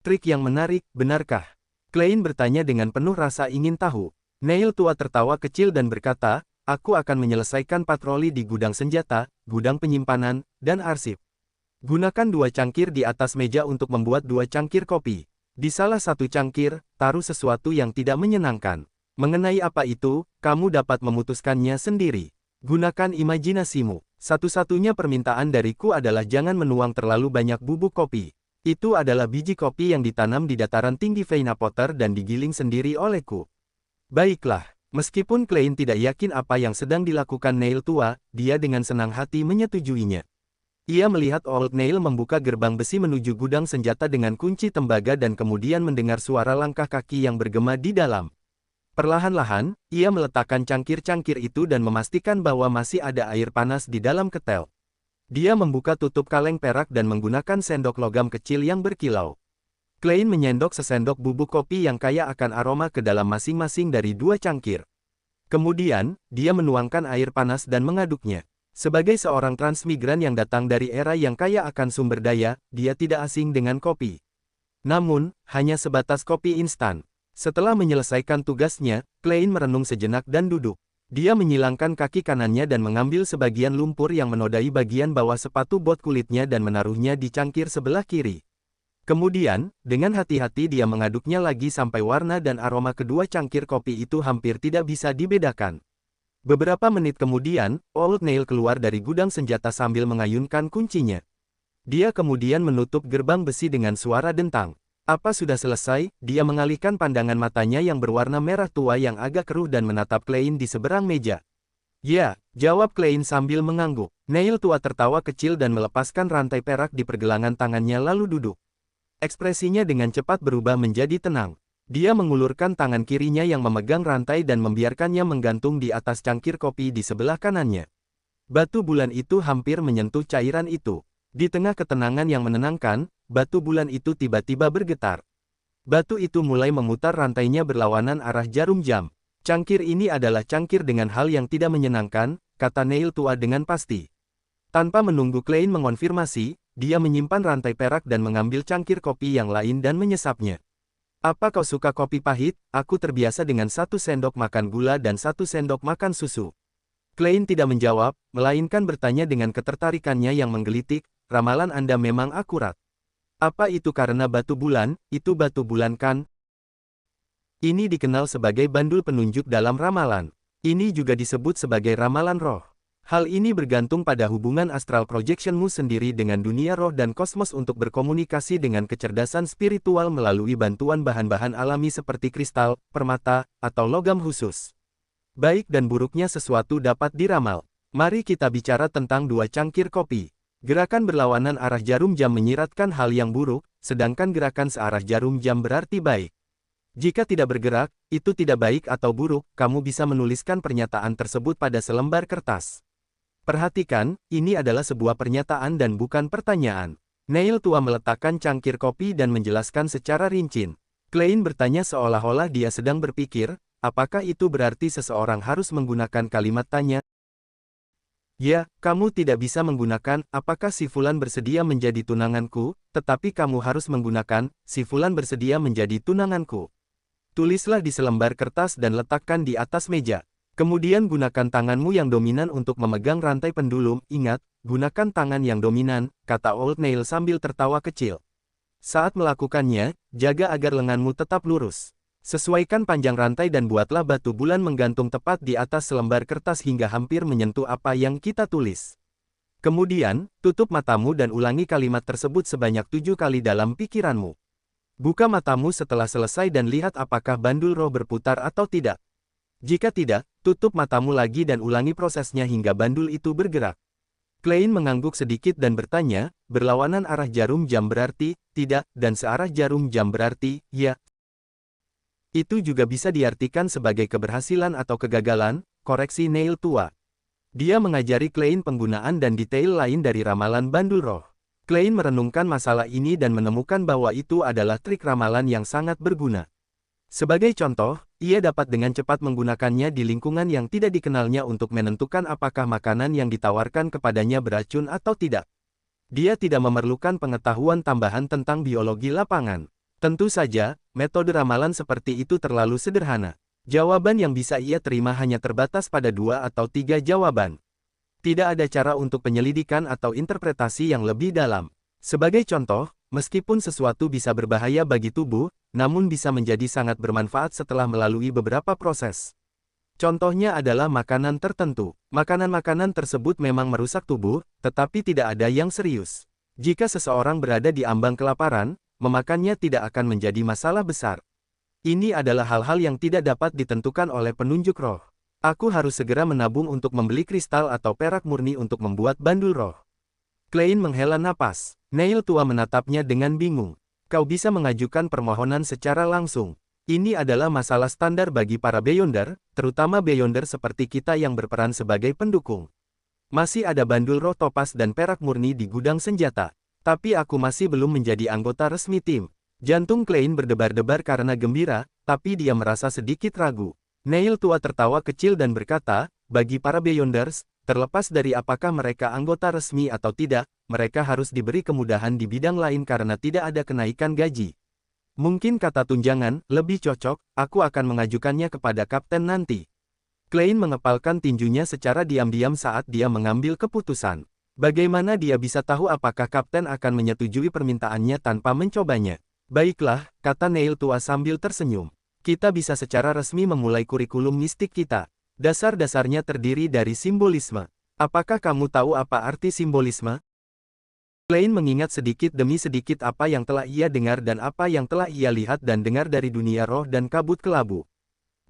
Trik yang menarik, benarkah? Klein bertanya dengan penuh rasa ingin tahu. Neil tua tertawa kecil dan berkata, aku akan menyelesaikan patroli di gudang senjata, gudang penyimpanan, dan arsip. Gunakan 2 cangkir di atas meja untuk membuat 2 cangkir kopi. Di salah satu cangkir, taruh sesuatu yang tidak menyenangkan. Mengenai apa itu, kamu dapat memutuskannya sendiri. Gunakan imajinasimu. Satu-satunya permintaan dariku adalah jangan menuang terlalu banyak bubuk kopi. Itu adalah biji kopi yang ditanam di dataran tinggi Veina Potter dan digiling sendiri olehku. Baiklah, meskipun Klein tidak yakin apa yang sedang dilakukan Neil tua, dia dengan senang hati menyetujuinya. Ia melihat Old Neil membuka gerbang besi menuju gudang senjata dengan kunci tembaga dan kemudian mendengar suara langkah kaki yang bergema di dalam. Perlahan-lahan, ia meletakkan cangkir-cangkir itu dan memastikan bahwa masih ada air panas di dalam ketel. Dia membuka tutup kaleng perak dan menggunakan sendok logam kecil yang berkilau. Klein menyendok sesendok bubuk kopi yang kaya akan aroma ke dalam masing-masing dari 2 cangkir. Kemudian, dia menuangkan air panas dan mengaduknya. Sebagai seorang transmigran yang datang dari era yang kaya akan sumber daya, dia tidak asing dengan kopi. Namun, hanya sebatas kopi instan. Setelah menyelesaikan tugasnya, Klein merenung sejenak dan duduk. Dia menyilangkan kaki kanannya dan mengambil sebagian lumpur yang menodai bagian bawah sepatu bot kulitnya dan menaruhnya di cangkir sebelah kiri. Kemudian, dengan hati-hati dia mengaduknya lagi sampai warna dan aroma kedua cangkir kopi itu hampir tidak bisa dibedakan. Beberapa menit kemudian, Old Neil keluar dari gudang senjata sambil mengayunkan kuncinya. Dia kemudian menutup gerbang besi dengan suara dentang. Apa sudah selesai? Dia mengalihkan pandangan matanya yang berwarna merah tua yang agak keruh dan menatap Klein di seberang meja. Ya, jawab Klein sambil mengangguk. Neil tua tertawa kecil dan melepaskan rantai perak di pergelangan tangannya lalu duduk. Ekspresinya dengan cepat berubah menjadi tenang. Dia mengulurkan tangan kirinya yang memegang rantai dan membiarkannya menggantung di atas cangkir kopi di sebelah kanannya. Batu bulan itu hampir menyentuh cairan itu. Di tengah ketenangan yang menenangkan, batu bulan itu tiba-tiba bergetar. Batu itu mulai memutar rantainya berlawanan arah jarum jam. Cangkir ini adalah cangkir dengan hal yang tidak menyenangkan, kata Neil tua dengan pasti. Tanpa menunggu Klein mengonfirmasi, dia menyimpan rantai perak dan mengambil cangkir kopi yang lain dan menyesapnya. Apa kau suka kopi pahit? Aku terbiasa dengan 1 sendok makan gula dan 1 sendok makan susu. Klein tidak menjawab, melainkan bertanya dengan ketertarikannya yang menggelitik, ramalan Anda memang akurat. Apa itu karena batu bulan? Itu batu bulan kan? Ini dikenal sebagai bandul penunjuk dalam ramalan. Ini juga disebut sebagai ramalan roh. Hal ini bergantung pada hubungan astral projectionmu sendiri dengan dunia roh dan kosmos untuk berkomunikasi dengan kecerdasan spiritual melalui bantuan bahan-bahan alami seperti kristal, permata, atau logam khusus. Baik dan buruknya sesuatu dapat diramal. Mari kita bicara tentang 2 cangkir kopi. Gerakan berlawanan arah jarum jam menyiratkan hal yang buruk, sedangkan gerakan searah jarum jam berarti baik. Jika tidak bergerak, itu tidak baik atau buruk, kamu bisa menuliskan pernyataan tersebut pada selembar kertas. Perhatikan, ini adalah sebuah pernyataan dan bukan pertanyaan. Neil tua meletakkan cangkir kopi dan menjelaskan secara rinci. Klein bertanya seolah-olah dia sedang berpikir, apakah itu berarti seseorang harus menggunakan kalimat tanya? Ya, kamu tidak bisa menggunakan, apakah si Fulan bersedia menjadi tunanganku, tetapi kamu harus menggunakan, si Fulan bersedia menjadi tunanganku. Tulislah di selembar kertas dan letakkan di atas meja. Kemudian gunakan tanganmu yang dominan untuk memegang rantai pendulum, ingat, gunakan tangan yang dominan, kata Old Neil sambil tertawa kecil. Saat melakukannya, jaga agar lenganmu tetap lurus. Sesuaikan panjang rantai dan buatlah batu bulan menggantung tepat di atas selembar kertas hingga hampir menyentuh apa yang kita tulis. Kemudian, tutup matamu dan ulangi kalimat tersebut sebanyak 7 kali dalam pikiranmu. Buka matamu setelah selesai dan lihat apakah bandul roh berputar atau tidak. Jika tidak, tutup matamu lagi dan ulangi prosesnya hingga bandul itu bergerak. Klein mengangguk sedikit dan bertanya, berlawanan arah jarum jam berarti, tidak, dan searah jarum jam berarti, ya. Itu juga bisa diartikan sebagai keberhasilan atau kegagalan, koreksi Neil tua. Dia mengajari Klein penggunaan dan detail lain dari ramalan bandul roh. Klein merenungkan masalah ini dan menemukan bahwa itu adalah trik ramalan yang sangat berguna. Sebagai contoh, ia dapat dengan cepat menggunakannya di lingkungan yang tidak dikenalnya untuk menentukan apakah makanan yang ditawarkan kepadanya beracun atau tidak. Dia tidak memerlukan pengetahuan tambahan tentang biologi lapangan. Tentu saja, metode ramalan seperti itu terlalu sederhana. Jawaban yang bisa ia terima hanya terbatas pada 2 atau 3 jawaban. Tidak ada cara untuk penyelidikan atau interpretasi yang lebih dalam. Sebagai contoh, meskipun sesuatu bisa berbahaya bagi tubuh, namun bisa menjadi sangat bermanfaat setelah melalui beberapa proses. Contohnya adalah makanan tertentu. Makanan-makanan tersebut memang merusak tubuh, tetapi tidak ada yang serius. Jika seseorang berada di ambang kelaparan, memakannya tidak akan menjadi masalah besar. Ini adalah hal-hal yang tidak dapat ditentukan oleh penunjuk roh. Aku harus segera menabung untuk membeli kristal atau perak murni untuk membuat bandul roh. Klein menghela napas. Neil tua menatapnya dengan bingung. Kau bisa mengajukan permohonan secara langsung. Ini adalah masalah standar bagi para Beyonder, terutama Beyonder seperti kita yang berperan sebagai pendukung. Masih ada bandul roh topas dan perak murni di gudang senjata. Tapi aku masih belum menjadi anggota resmi tim. Jantung Klein berdebar-debar karena gembira, tapi dia merasa sedikit ragu. Neil tua tertawa kecil dan berkata, bagi para Beyonders, terlepas dari apakah mereka anggota resmi atau tidak, mereka harus diberi kemudahan di bidang lain karena tidak ada kenaikan gaji. Mungkin kata tunjangan, lebih cocok, aku akan mengajukannya kepada kapten nanti. Klein mengepalkan tinjunya secara diam-diam saat dia mengambil keputusan. Bagaimana dia bisa tahu apakah kapten akan menyetujui permintaannya tanpa mencobanya? Baiklah, kata Neil tua sambil tersenyum. Kita bisa secara resmi memulai kurikulum mistik kita. Dasar-dasarnya terdiri dari simbolisme. Apakah kamu tahu apa arti simbolisme? Klein mengingat sedikit demi sedikit apa yang telah ia dengar dan apa yang telah ia lihat dan dengar dari dunia roh dan kabut kelabu.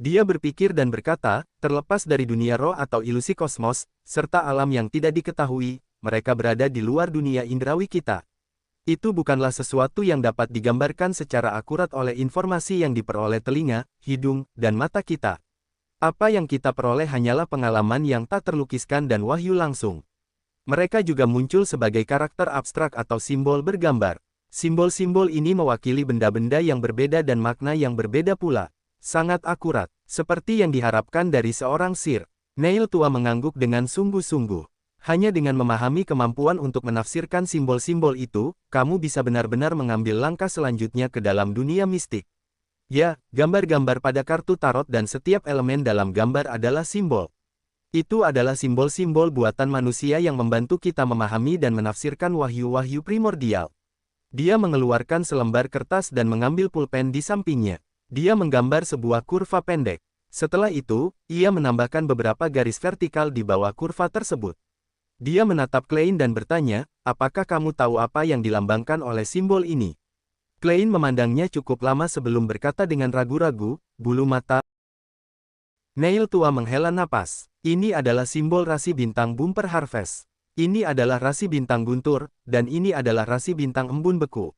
Dia berpikir dan berkata, terlepas dari dunia roh atau ilusi kosmos, serta alam yang tidak diketahui, mereka berada di luar dunia indrawi kita. Itu bukanlah sesuatu yang dapat digambarkan secara akurat oleh informasi yang diperoleh telinga, hidung, dan mata kita. Apa yang kita peroleh hanyalah pengalaman yang tak terlukiskan dan wahyu langsung. Mereka juga muncul sebagai karakter abstrak atau simbol bergambar. Simbol-simbol ini mewakili benda-benda yang berbeda dan makna yang berbeda pula. Sangat akurat, seperti yang diharapkan dari seorang sir. Neil tua mengangguk dengan sungguh-sungguh. Hanya dengan memahami kemampuan untuk menafsirkan simbol-simbol itu, kamu bisa benar-benar mengambil langkah selanjutnya ke dalam dunia mistik. Ya, gambar-gambar pada kartu tarot dan setiap elemen dalam gambar adalah simbol. Itu adalah simbol-simbol buatan manusia yang membantu kita memahami dan menafsirkan wahyu-wahyu primordial. Dia mengeluarkan selembar kertas dan mengambil pulpen di sampingnya. Dia menggambar sebuah kurva pendek. Setelah itu, ia menambahkan beberapa garis vertikal di bawah kurva tersebut. Dia menatap Klein dan bertanya, apakah kamu tahu apa yang dilambangkan oleh simbol ini? Klein memandangnya cukup lama sebelum berkata dengan ragu-ragu, bulu mata. Neil tua menghela napas. Ini adalah simbol rasi bintang Bumper Harvest. Ini adalah rasi bintang Guntur, dan ini adalah rasi bintang Embun Beku.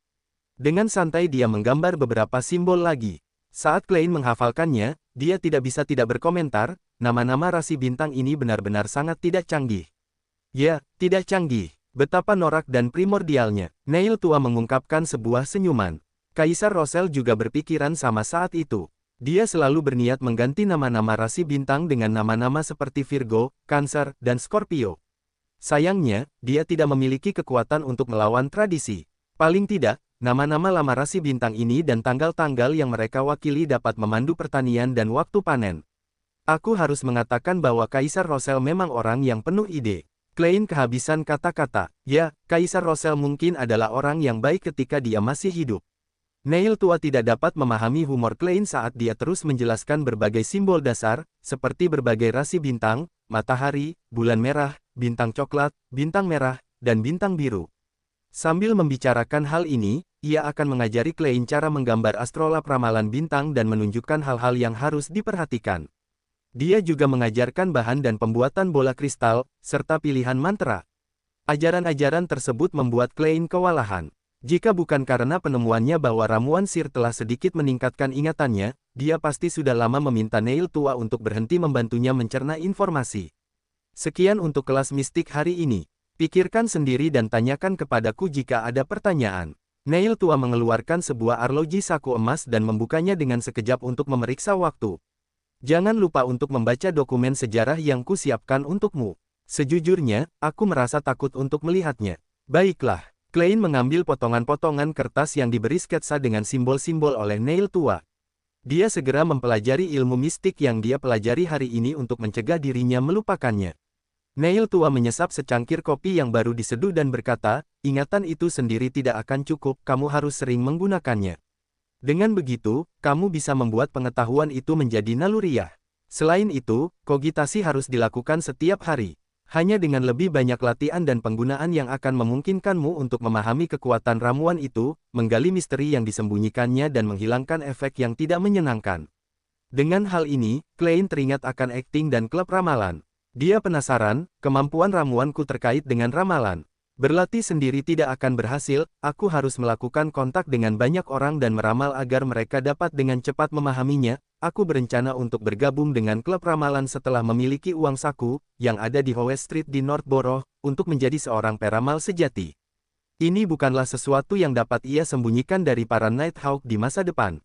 Dengan santai dia menggambar beberapa simbol lagi. Saat Klein menghafalkannya, dia tidak bisa tidak berkomentar, nama-nama rasi bintang ini benar-benar sangat tidak canggih. Ya, tidak canggih. Betapa norak dan primordialnya. Neil tua mengungkapkan sebuah senyuman. Kaisar Rosel juga berpikiran sama saat itu. Dia selalu berniat mengganti nama-nama rasi bintang dengan nama-nama seperti Virgo, Cancer, dan Scorpio. Sayangnya, dia tidak memiliki kekuatan untuk melawan tradisi. Paling tidak, nama-nama lama rasi bintang ini dan tanggal-tanggal yang mereka wakili dapat memandu pertanian dan waktu panen. Aku harus mengatakan bahwa Kaisar Rosel memang orang yang penuh ide. Klein kehabisan kata-kata. Ya, Kaisar Rosel mungkin adalah orang yang baik ketika dia masih hidup. Neil tua tidak dapat memahami humor Klein saat dia terus menjelaskan berbagai simbol dasar, seperti berbagai rasi bintang, matahari, bulan merah, bintang coklat, bintang merah, dan bintang biru. Sambil membicarakan hal ini, ia akan mengajari Klein cara menggambar astrolab ramalan bintang dan menunjukkan hal-hal yang harus diperhatikan. Dia juga mengajarkan bahan dan pembuatan bola kristal, serta pilihan mantra. Ajaran-ajaran tersebut membuat Klein kewalahan. Jika bukan karena penemuannya bahwa ramuan sir telah sedikit meningkatkan ingatannya, dia pasti sudah lama meminta Neil tua untuk berhenti membantunya mencerna informasi. Sekian untuk kelas mistik hari ini. Pikirkan sendiri dan tanyakan kepadaku jika ada pertanyaan. Neil tua mengeluarkan sebuah arloji saku emas dan membukanya dengan sekejap untuk memeriksa waktu. Jangan lupa untuk membaca dokumen sejarah yang kusiapkan untukmu. Sejujurnya, aku merasa takut untuk melihatnya. Baiklah. Klein mengambil potongan-potongan kertas yang diberi sketsa dengan simbol-simbol oleh Neil tua. Dia segera mempelajari ilmu mistik yang dia pelajari hari ini untuk mencegah dirinya melupakannya. Neil tua menyesap secangkir kopi yang baru diseduh dan berkata, ingatan itu sendiri tidak akan cukup, kamu harus sering menggunakannya. Dengan begitu, kamu bisa membuat pengetahuan itu menjadi naluriah. Selain itu, kogitasi harus dilakukan setiap hari. Hanya dengan lebih banyak latihan dan penggunaan yang akan memungkinkanmu untuk memahami kekuatan ramuan itu, menggali misteri yang disembunyikannya dan menghilangkan efek yang tidak menyenangkan. Dengan hal ini, Klein teringat akan akting dan klub ramalan. Dia penasaran, kemampuan ramuanku terkait dengan ramalan. Berlatih sendiri tidak akan berhasil, aku harus melakukan kontak dengan banyak orang dan meramal agar mereka dapat dengan cepat memahaminya. Aku berencana untuk bergabung dengan klub ramalan setelah memiliki uang saku, yang ada di Howe Street di Northborough, untuk menjadi seorang peramal sejati. Ini bukanlah sesuatu yang dapat ia sembunyikan dari para Nighthawk di masa depan.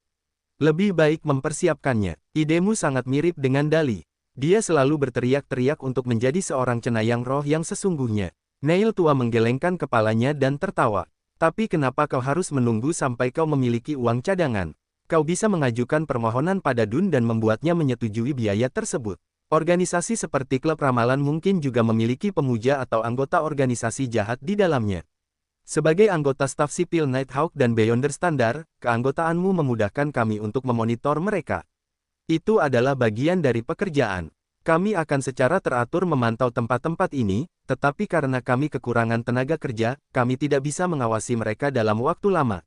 Lebih baik mempersiapkannya. Idemu sangat mirip dengan Dali. Dia selalu berteriak-teriak untuk menjadi seorang cenayang roh yang sesungguhnya. Neil tua menggelengkan kepalanya dan tertawa. Tapi kenapa kau harus menunggu sampai kau memiliki uang cadangan? Kau bisa mengajukan permohonan pada Dun dan membuatnya menyetujui biaya tersebut. Organisasi seperti klub ramalan mungkin juga memiliki pemuja atau anggota organisasi jahat di dalamnya. Sebagai anggota staf sipil Nighthawk dan Beyonder Standar, keanggotaanmu memudahkan kami untuk memonitor mereka. Itu adalah bagian dari pekerjaan. Kami akan secara teratur memantau tempat-tempat ini, tetapi karena kami kekurangan tenaga kerja, kami tidak bisa mengawasi mereka dalam waktu lama.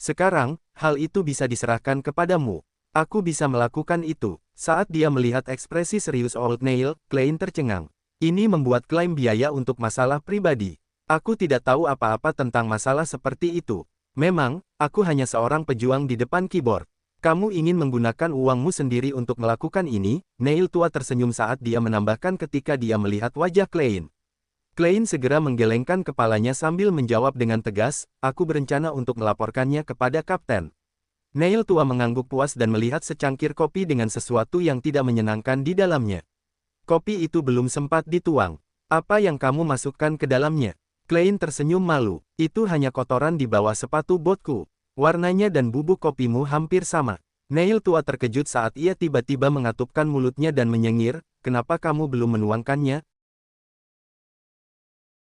Sekarang, hal itu bisa diserahkan kepadamu. Aku bisa melakukan itu. Saat dia melihat ekspresi serius Old Neil, Klein tercengang. Ini membuat klaim biaya untuk masalah pribadi. Aku tidak tahu apa-apa tentang masalah seperti itu. Memang, aku hanya seorang pejuang di depan keyboard. Kamu ingin menggunakan uangmu sendiri untuk melakukan ini? Neil tua tersenyum saat dia menambahkan ketika dia melihat wajah Klein. Klein segera menggelengkan kepalanya sambil menjawab dengan tegas, aku berencana untuk melaporkannya kepada Kapten. Neil tua mengangguk puas dan melihat secangkir kopi dengan sesuatu yang tidak menyenangkan di dalamnya. Kopi itu belum sempat dituang. Apa yang kamu masukkan ke dalamnya? Klein tersenyum malu. Itu hanya kotoran di bawah sepatu botku. Warnanya dan bubuk kopimu hampir sama. Neil tua terkejut saat ia tiba-tiba mengatupkan mulutnya dan menyengir, kenapa kamu belum menuangkannya?